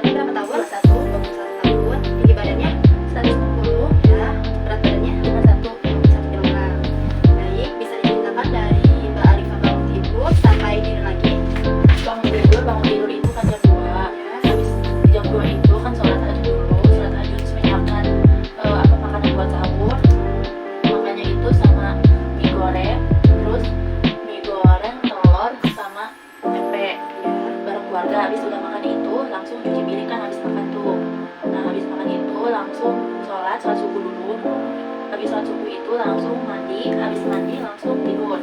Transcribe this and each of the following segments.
umurnya berapa tahun? 21 tahun. Tinggi badannya 160 ya. Berat badannya 51 kilogram. Baik, bisa diceritakan dari Mbak Arifah bangun tidur sampai tidur lagi. Bangun tidur itu kan jam 2 ya. Habis jam 2 itu kan sholat tahajud dulu. Sholat tahajud terus menyiapkan makanan buat sahur. Makannya itu sama mie goreng, terus mie goreng, telur sama tempe ya, bareng keluarga. Habis udah makan itu langsung cuci piring kan habis makan tuh. Nah habis makan itu langsung sholat subuh dulu. Habis sholat subuh itu langsung mandi, habis mandi langsung tidur.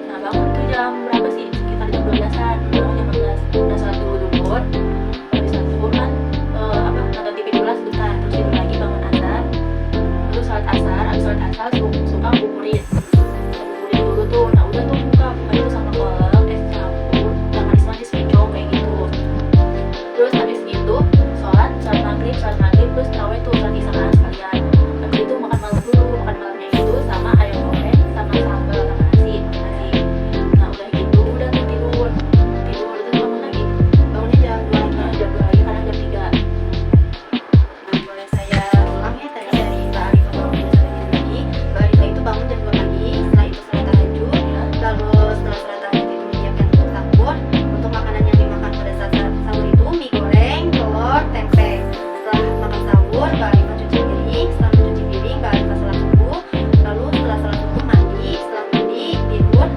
Nah bangun tuh jam berapa sih? Sekitar jam 12-an, bangun jam 12. Udah sholat dulu duhur. Habis sholat duhur kan nonton TV dulu lah sebentar, terus tidur lagi bangun asar. Terus sholat asar, habis sholat asar suka buburin dulu tuh. Nah udah tuh buka itu sama kolak, es campur, dan manis-manis kicau kayak gitu. Terus habis itu sholat maghrib, terus tarawih tuh sholat isya sekalian. Habis itu makan malam dulu, makan malamnya itu sama ayam goreng, sama sambal, sama nasi. Nah udah gitu, udah tuh tidur terus bangun lagi. Bangunnya jam 2 lagi. Jam 2 lagi, kadang jam 3. Nah, boleh saya ulang ya tadi dari Mbak Arifah bangun tidur sampai tidur lagi. Mbak Arifah itu bangun jam 2 pagi, setelah itu sholat tahajud, lalu setelah sholat tahajud itu menyiapkan untuk sahur. Untuk makanan yang dimakan pada saat sahur itu mie goreng, telur, tempe. Setelah makan sahur, Mbak Arifah cuci piring. Setelah mencuci piring, Mbak Arifah sholat subuh. Lalu setelah sholat subuh mandi, setelah mandi tidur,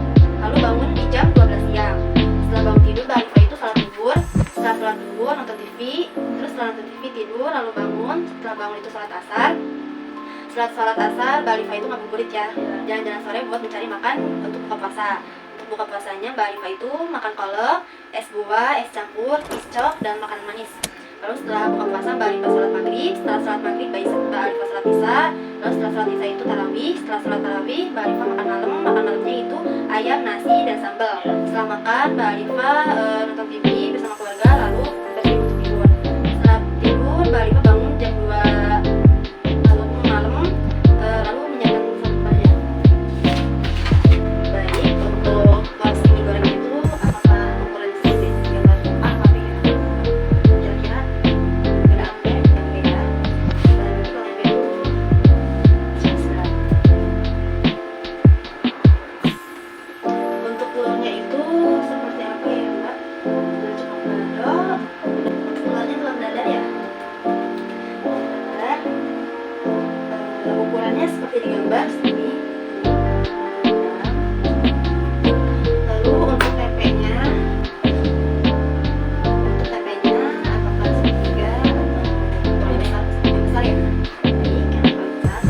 lalu bangun di jam 12 siang. Setelah bangun tidur, Mbak Arifah itu sholat duhur. Setelah sholat duhur nonton TV, terus setelah nonton TV tidur, lalu bangun. Setelah bangun itu sholat asar. Setelah sholat asar, Mbak Arifah itu ngabuburit ya, jalan-jalan sore buat mencari makan untuk buka puasa. Untuk buka puasanya Mbak Arifah itu makan kolak, es buah, es campur, piscok, dan makanan manis. Lalu setelah buka puasa Mbak Arifah sholat maghrib. Setelah sholat maghrib Mbak Arifah sholat isya. Lalu setelah sholat isya itu tarawih. Setelah sholat tarawih Mbak Arifah makan malam. Makan malamnya itu ayam, nasi, dan sambal. Setelah makan Mbak Arifah nonton TV bersama keluarga, lalu bersiap untuk tidur. Setelah tidur Mbak Arifah bangun jam 2 malam, lalu menyiapkan sarapannya. Baik, untuk porsi mie goreng itu apakah ukuran seperti gambar apa ya? Kira-kira beda apa ya? Yang beda. Dan kalau yang beda itu sesuai. Untuk telurnya itu seperti apa ya Mbak? Telur ceplok balado. Telurnya telur dadar ya? Dadar. Ukurannya seperti di gambar segini. Lalu untuk tempenya apakah segitiga atau yang besar ya? Baik, yang paling besar.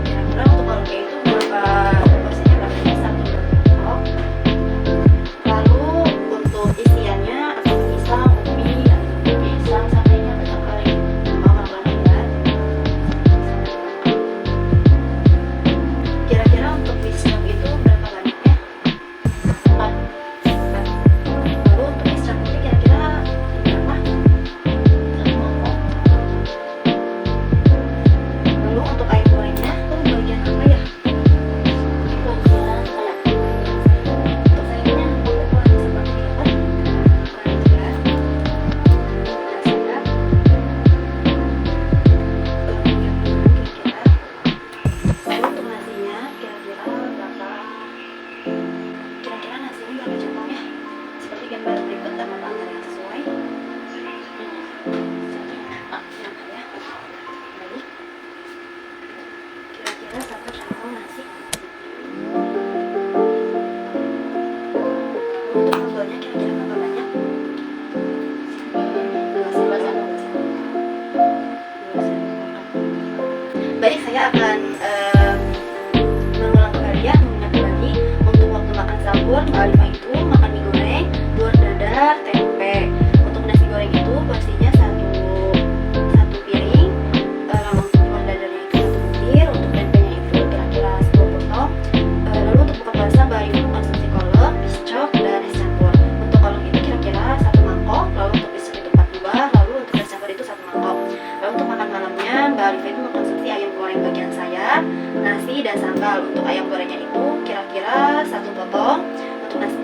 Kira-kira untuk kolaknya itu berapa porsinya, berapa ya? 1 mangkok. Lalu untuk isiannya apakah pisang, ubi, atau pisang, satenya, kacang goreng, kalau ya. Kira-kira untuk pisang itu berapa banyaknya? 4. Lalu untuk pisang ini kira-kira berapa? 1 mangkok. Lalu untuk ayam gorengnya itu bagian apa ya? Bagian kayak Untuk sayurnya ukurannya seperti apa? Ukurannya juga. Dan siap. Kira-kira. Lalu untuk nasinya kira-kira berapa? Kira-kira nasinya berapa jempolnya? Seperti gambar berikut apakah ada yang sesuai? Jangan ya. Baik. Kira-kira 1 jempol nasi. Untuk sambalnya kira-kira berapa banyak? Baik, saya akan mengulang kembali ya, mengingatkan lagi. Untuk waktu makan sahur Mbak Arifah itu makan mie goreng, telur dadar, tempe. Untuk nasi goreng itu porsinya satu piring. Lalu untuk telur dadarnya itu 1 butir. Untuk tempenya itu kira-kira 10 potong. Lalu untuk buka puasa Mbak Arifah mengkonsumsi kolak, piscok, dan es campur. Untuk kolak itu kira-kira 1 mangkok. Lalu untuk piscok itu 4 buah. Lalu untuk es campur itu 1 mangkok. Lalu untuk makan malamnya Mbak Arifah itu mengkonsumsi ayam goreng bagian sayap, nasi, dan sambal. Untuk ayam gorengnya itu kira-kira 1 potong. Untuk nasi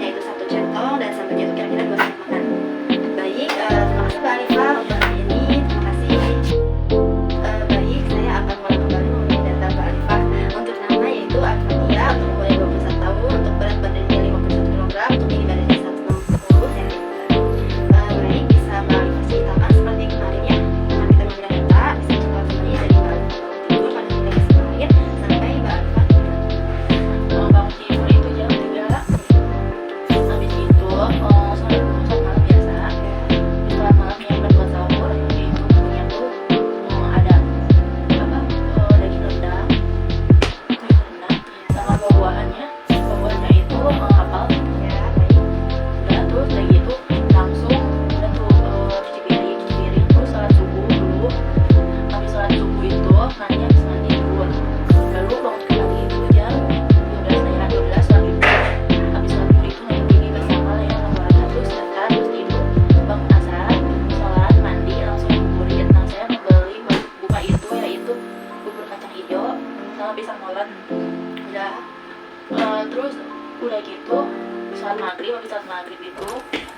itu sholat maghrib, habis sholat maghrib itu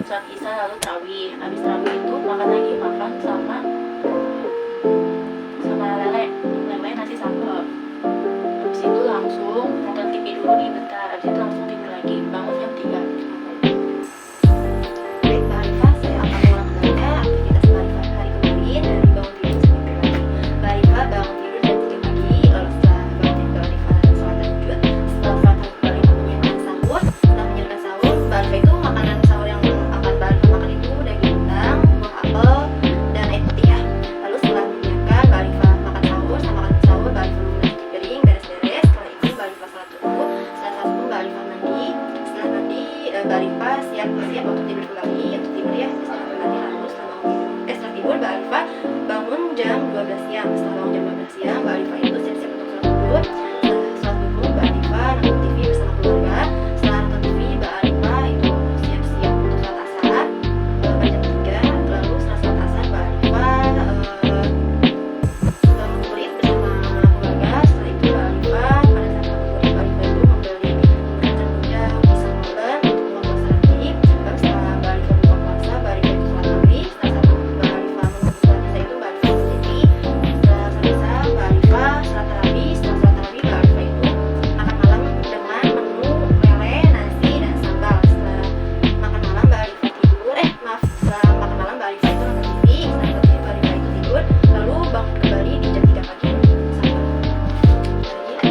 sholat isya lalu tarawih. Habis tarawih itu makan lagi, makan sama lele nasi sambal. Habis itu langsung nonton TV dulu nih bentar, habis itu langsung tidur lagi, bangun jam 3. Baik Mbak Arifah, saya akan mengulang kembali aktivitas Mbak Arifah hari kemarin dari bangun tidur sampai pagi. Mbak Arifah bangun tidur jam 3 pagi, lalu setelah bangun tidur Mbak Arifah sholat tahajud. Setelah sholat tahajud Mbak Arifah menyiapkan sahur. Setelah menyiapkan sahur, Mbak Arifah itu makanan sahur yang akan Mbak Arifah makan itu daging rendang, buah apel, dan air putih ya. Lalu setelah menyiapkan Mbak Arifah makan sahur, sama makan sahur Mbak Arifah mencuci piring, beres-beres. Setelah itu Mbak Arifah sholat subuh. Setelah sholat subuh Mbak Arifah mandi. Setelah mandi Mbak Arifah siap untuk tidur kembali, untuk tidur ya. Setelah kembali lalu setelah tidur Mbak Arifah bangun jam 12 siang. Setelah bangun jam 12 siang Mbak Arifah itu siap-siap untuk sholat zuhur. Setelah sholat zuhur Mbak Arifah nonton TV bersama keluarga. Setelah nonton TV Mbak Arifah itu siap-siap untuk sholat asar jam 3. Lalu setelah sholat asar Mbak Arifah ngabuburit bersama keluarga. Setelah itu Mbak Arifah pada saat ngabuburit Mbak Arifah itu membeli kacang hijau, pisang molen untuk buka puasa lagi. Lalu setelah Mbak Arifah buka puasa, Mbak Arifah itu sholat maghrib. Setelah Mbak Arifah menunggu sholat isya itu Mbak Arifah sholat TV. Setelah sholat isya Mbak Arifah sholat tarawih. Setelah sholat tarawih Mbak Arifah itu makan malam dengan menu lele, nasi, dan sambal. Setelah makan malam Mbak Arifah tidur. Setelah makan malam Mbak Arifah itu nonton TV. Setelah nonton TV Mbak Arifah itu tidur. Lalu bangun kembali di jam 3 pagi untuk sahur. Jadi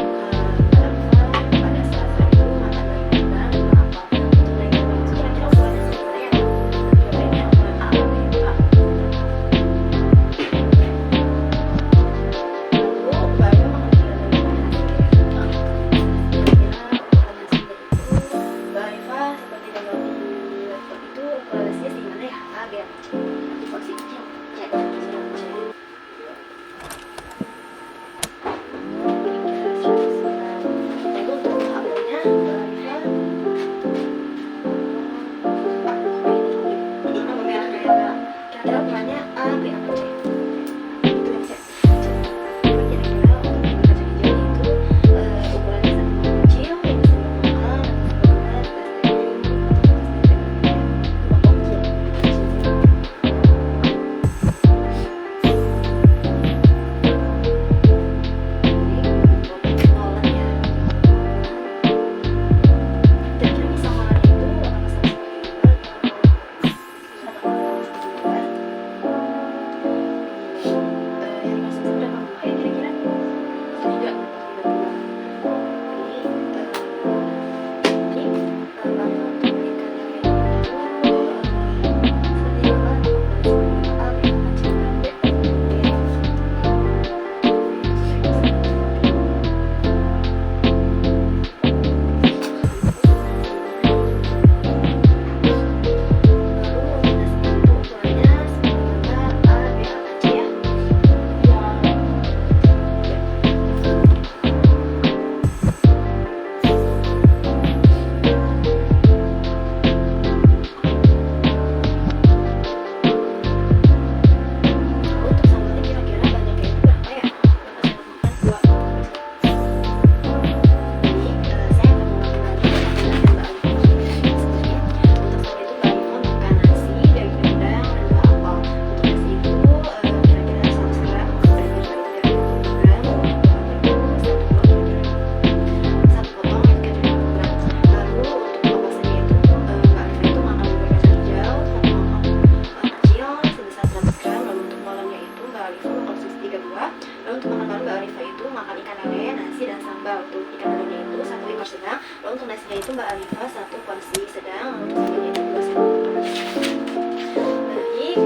pada saat itu makan daging rendang dan buah apel. Untuk daging rendang itu kira-kira ukurannya segimana ya? Ukurannya ukuran A atau B? A. Lalu Mbak Arifah makan daging rendang dengan nasi kira-kira ukuran nasi itu Mbak Arifah seperti gambar di laptop itu ukuran nasinya segimana ya? A, B, atau C? Di porsi kecil. C. C. Lalu untuk apelnya Mbak Arifah apa merah-merah. Kira-kira ukurannya A, B, atau C? Itu yang C. Kira-kira untuk kacang hijau itu ukurannya sedang kecil, yang sedang makan, atau sedang Lalu untuk nasinya itu Mbak Arifah 1 porsi sedang, untuk sambalnya itu 2 sendok makan. Baik,